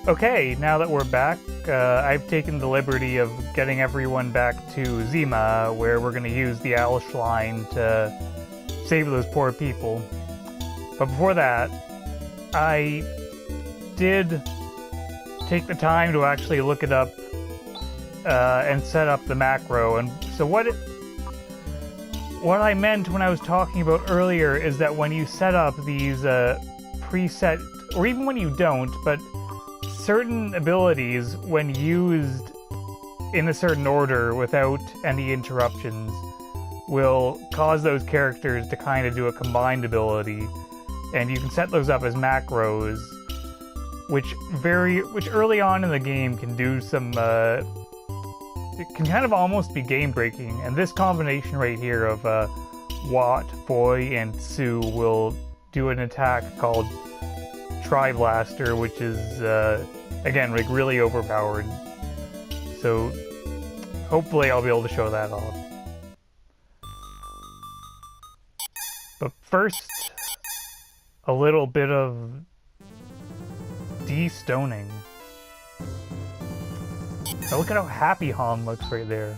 Okay, now that we're back, I've taken the liberty of getting everyone back to Zima, where we're going to use the Alish line to save those poor people. But before that, I did take the time to actually look it up and set up the macro. And so what I meant when I was talking about earlier is that when you set up these preset, or even when you don't, but certain abilities, when used in a certain order without any interruptions, will cause those characters to kind of do a combined ability, and you can set those up as macros, which early on in the game can do some, it can kind of almost be game-breaking, and this combination right here of Watt, Foy, and Sue will do an attack called Tri-Blaster, which is, again, like really overpowered. So, hopefully I'll be able to show that off. But first, a little bit of de-stoning. Now look at how happy Han looks right there.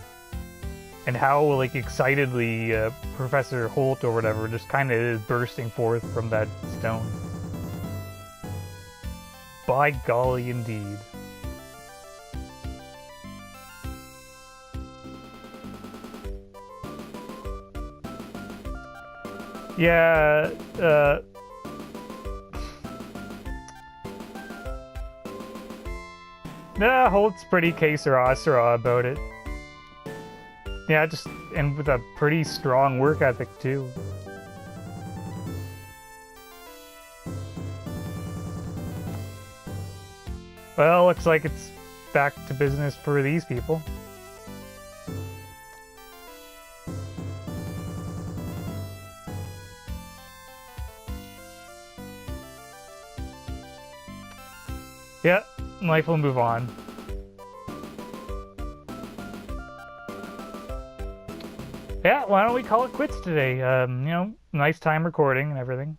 And how, like, excitedly Professor Holt or whatever just kind of is bursting forth from that stone. By golly, indeed. Yeah, nah, Holt's pretty que sera about it. Yeah, and with a pretty strong work ethic, too. Well, looks like it's back to business for these people. Yeah, life will move on. Yeah, why don't we call it quits today? You know, nice time recording and everything.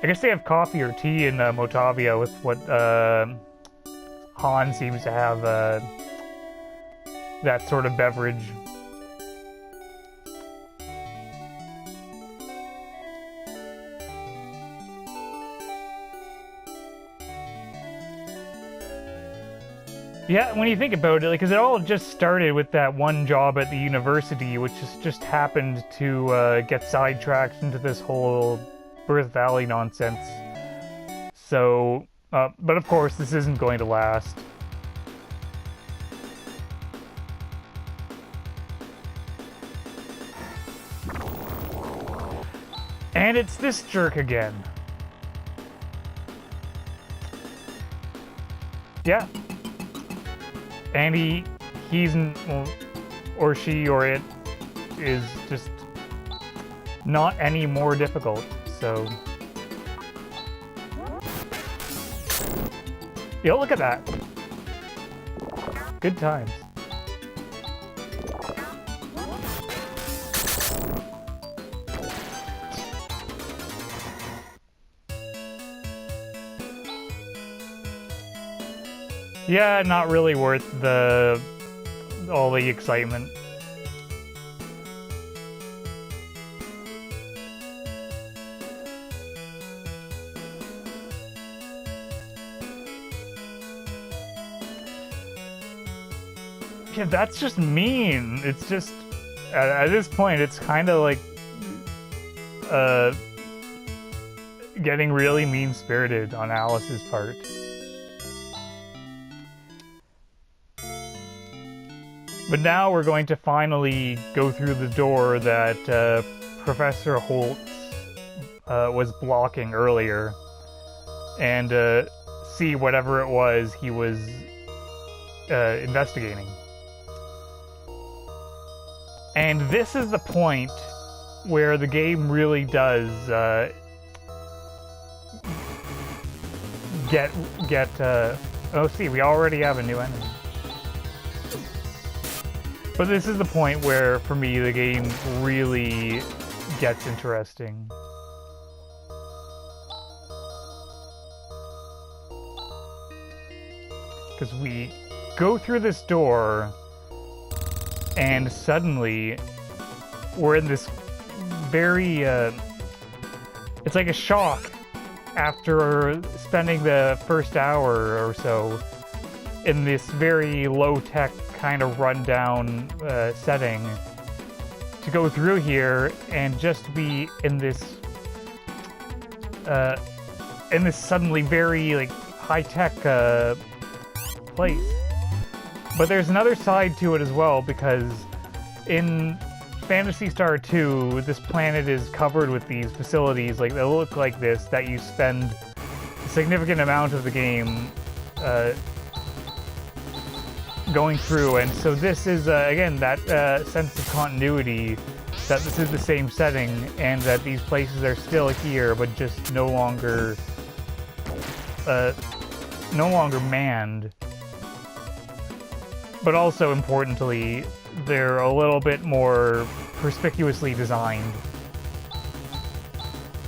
I guess they have coffee or tea in Motavia with what Han seems to have that sort of beverage. Yeah, when you think about it, because it all just started with that one job at the university, which just happened to get sidetracked into this whole Birth Valley nonsense. So, but of course, this isn't going to last. And it's this jerk again. Yeah. And he's, or she, or it is just not any more difficult, so. Yo, look at that. Good times. Yeah, not really worth all the excitement. Yeah, that's just mean. It's just, at this point, it's kind of like, getting really mean-spirited on Alice's part. But now we're going to finally go through the door that Professor Holt was blocking earlier and see whatever it was he was investigating. And this is the point where the game really does oh, see, we already have a new enemy. But this is the point where, for me, the game really gets interesting. Because we go through this door, and suddenly we're in this very, it's like a shock after spending the first hour or so in this very low-tech kind of rundown setting, to go through here and just be in this suddenly very like high-tech place. But there's another side to it as well, because in Phantasy Star 2, this planet is covered with these facilities like that look like this, that you spend a significant amount of the game going through, and so this is again that sense of continuity, that this is the same setting and that these places are still here but just no longer manned. But also importantly, they're a little bit more perspicuously designed.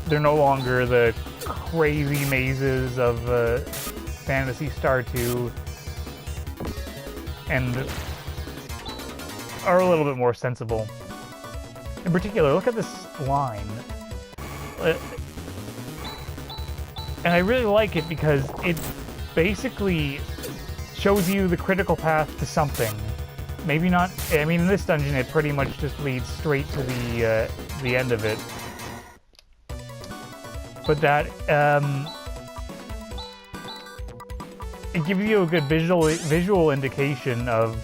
They're no longer the crazy mazes of Phantasy Star 2, and are a little bit more sensible. In particular, look at this line. And I really like it because it basically shows you the critical path to something. Maybe not, I mean, in this dungeon it pretty much just leads straight to the end of it. But that, it gives you a good visual indication of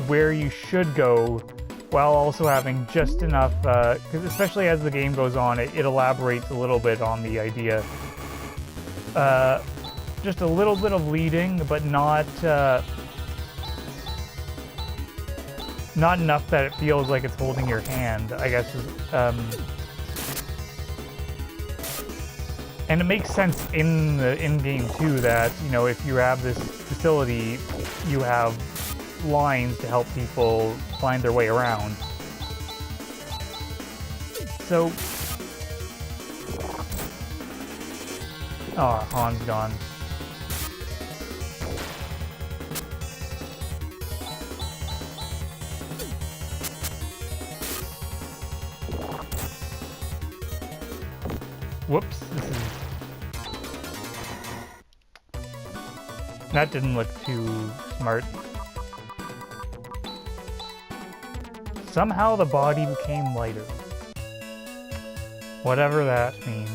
where you should go, while also having just enough, because especially as the game goes on, it elaborates a little bit on the idea. Just a little bit of leading, but not enough that it feels like it's holding your hand, I guess. And it makes sense in the in-game too that, you know, if you have this facility, you have lines to help people find their way around. So, oh, Han's gone. Whoops, that didn't look too smart. Somehow the body became lighter. Whatever that means.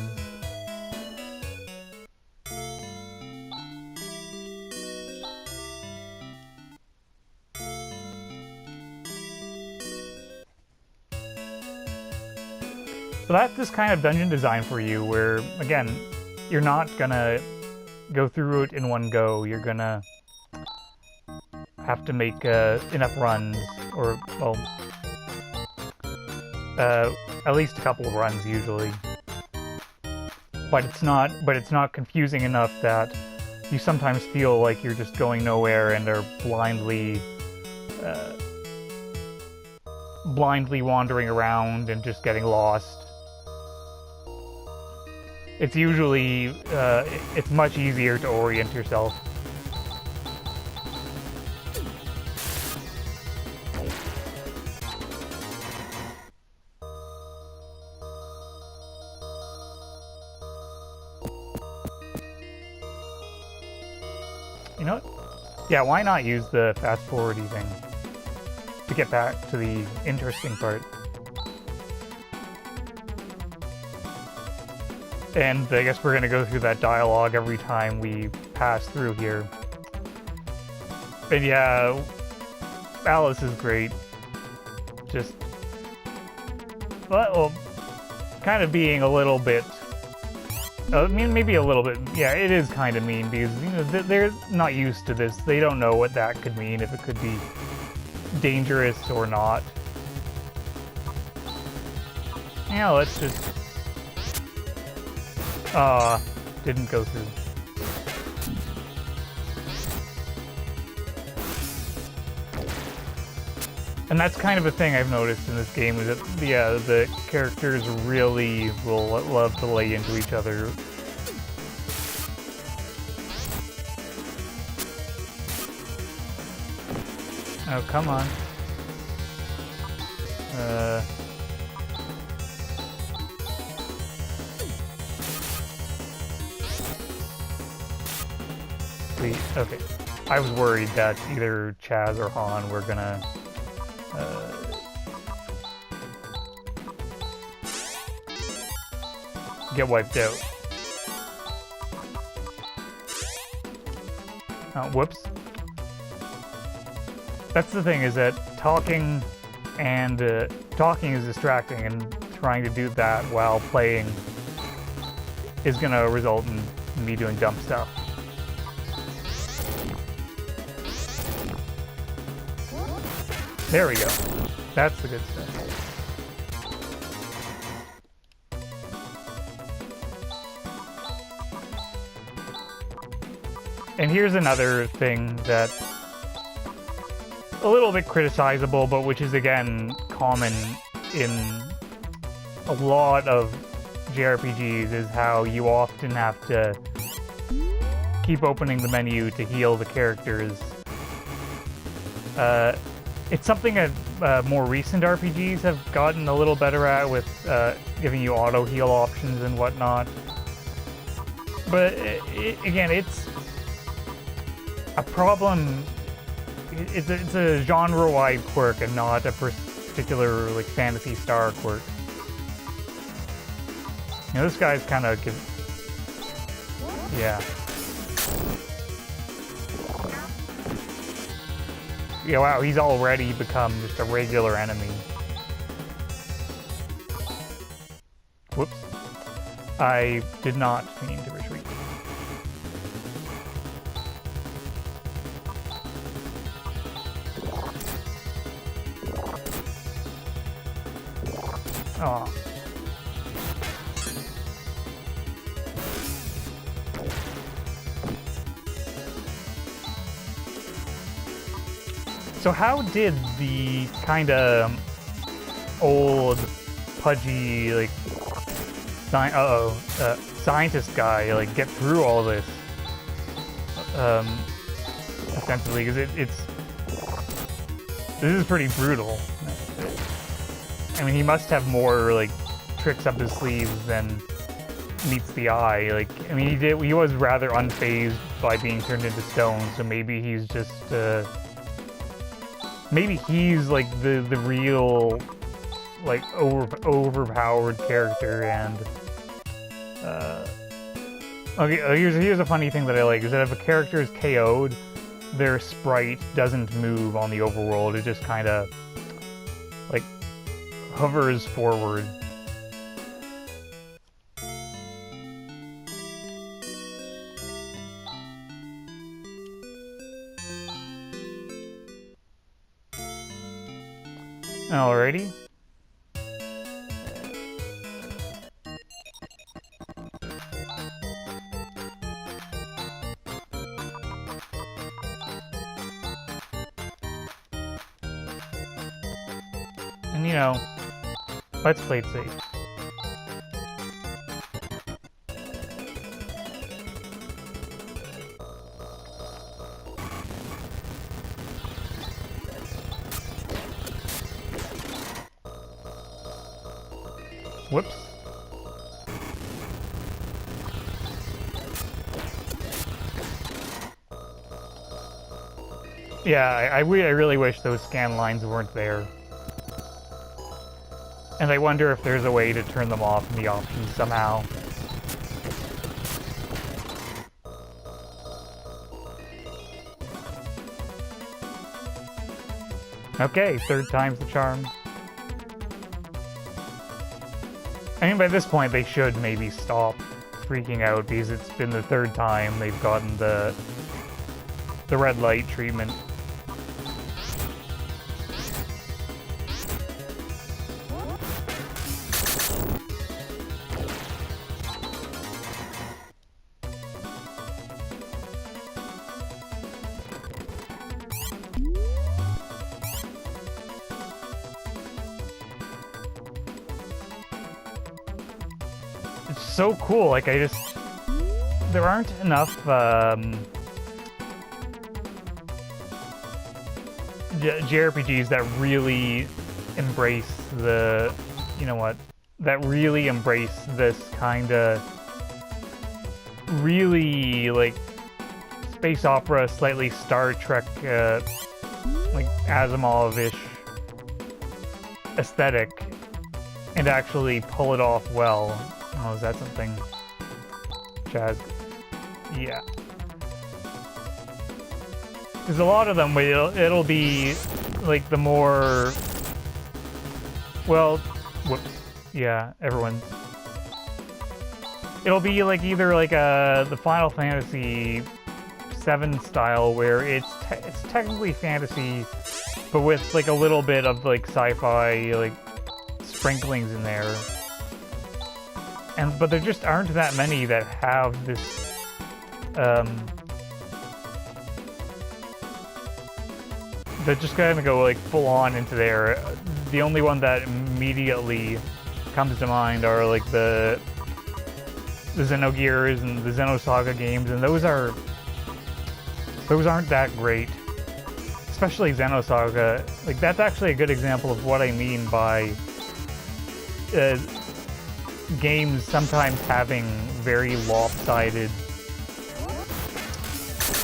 So that's this kind of dungeon design for you, where, again, you're not gonna go through it in one go. You're gonna have to make enough runs, or, well, at least a couple of runs usually. But it's not confusing enough that you sometimes feel like you're just going nowhere and are blindly wandering around and just getting lost. It's usually, it's much easier to orient yourself. You know what? Yeah, why not use the fast-forwarding thing to get back to the interesting part? And I guess we're gonna go through that dialogue every time we pass through here. And yeah, Alice is great. Just, well, kind of being a little bit, I mean, maybe a little bit, yeah, it is kind of mean, because, you know, they're not used to this. They don't know what that could mean, if it could be dangerous or not. Yeah, let's just... didn't go through. And that's kind of a thing I've noticed in this game, is that the characters really will love to lay into each other. Oh, come on. Sweet, okay. I was worried that either Chaz or Han were gonna get wiped out. Oh, whoops. That's the thing, is that talking is distracting, and trying to do that while playing is gonna result in me doing dumb stuff. There we go. That's the good stuff. And here's another thing that a little bit criticizable, but which is again common in a lot of JRPGs, is how you often have to keep opening the menu to heal the characters. It's something that more recent RPGs have gotten a little better at, with giving you auto heal options and whatnot. But again, it's a problem. It's a genre-wide quirk and not a particular like Phantasy Star quirk. You know, this guy's kind of yeah. Yeah, wow, he's already become just a regular enemy. Whoops. I did not mean to retreat. Aw. So how did the kind of old, pudgy, like, scientist guy, like, get through all this? Ostensibly, because this is pretty brutal. I mean, he must have more, like, tricks up his sleeves than meets the eye. Like, I mean, he was rather unfazed by being turned into stone, so maybe he's just, maybe he's, like, the real, like, overpowered character, and, okay, here's a funny thing that I like, is that if a character is KO'd, their sprite doesn't move on the overworld, it just kind of, like, hovers forward. Alrighty. And you know, let's play it safe. Whoops. Yeah, I really wish those scan lines weren't there. And I wonder if there's a way to turn them off in the options somehow. Okay, third time's the charm. I mean, by this point, they should maybe stop freaking out, because it's been the third time they've gotten the red light treatment. it's so cool. Like, there aren't enough JRPGs that really embrace the, you know what, that really embrace this kind of really, like, space opera, slightly Star Trek, like, Asimov-ish aesthetic, and actually pull it off well. Oh, is that something? Chaz? Yeah. There's a lot of them where it'll be, like, the more... Well, whoops. Yeah, everyone's... It'll be, like, either, like, the Final Fantasy VII style, where it's technically fantasy, but with, like, a little bit of, like, sci-fi, like, sprinklings in there. But there just aren't that many that have this, that just kind of go, like, full-on into there. The only one that immediately comes to mind are, like, the Xenogears and the Xenosaga games, and those aren't that great. Especially Xenosaga. Like, that's actually a good example of what I mean by games sometimes having very lopsided,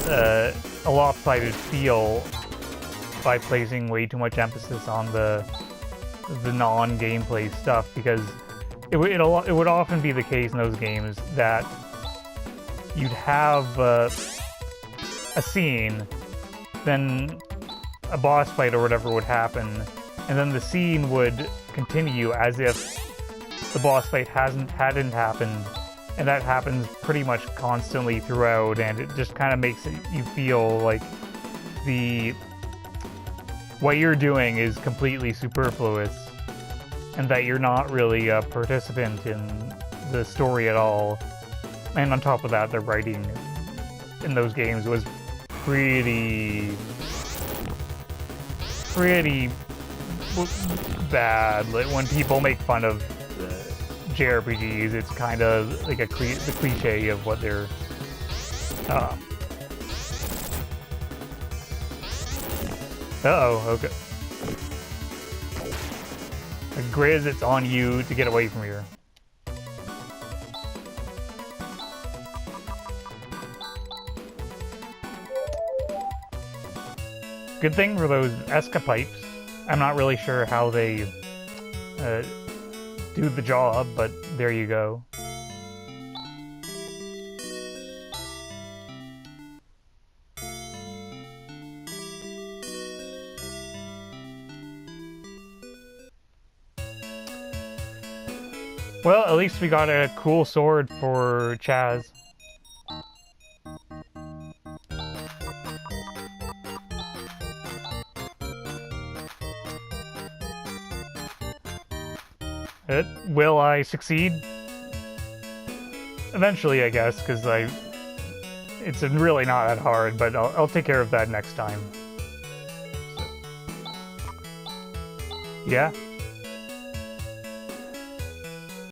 a lopsided feel by placing way too much emphasis on the non-gameplay stuff, because it would often be the case in those games that you'd have a scene, then a boss fight or whatever would happen, and then the scene would continue as if the boss fight hadn't happened, and that happens pretty much constantly throughout, and it just kind of makes you feel like what you're doing is completely superfluous, and that you're not really a participant in the story at all. And on top of that, the writing in those games was pretty bad. Like, when people make fun of JRPGs, it's kind of like the cliche of what they're... Uh-oh, okay. Grizz, it's on you to get away from here. Good thing for those escapipes. I'm not really sure how they do the job, but there you go. Well, at least we got a cool sword for Chaz. Will I succeed? Eventually, I guess, because it's really not that hard, but I'll take care of that next time. So. Yeah?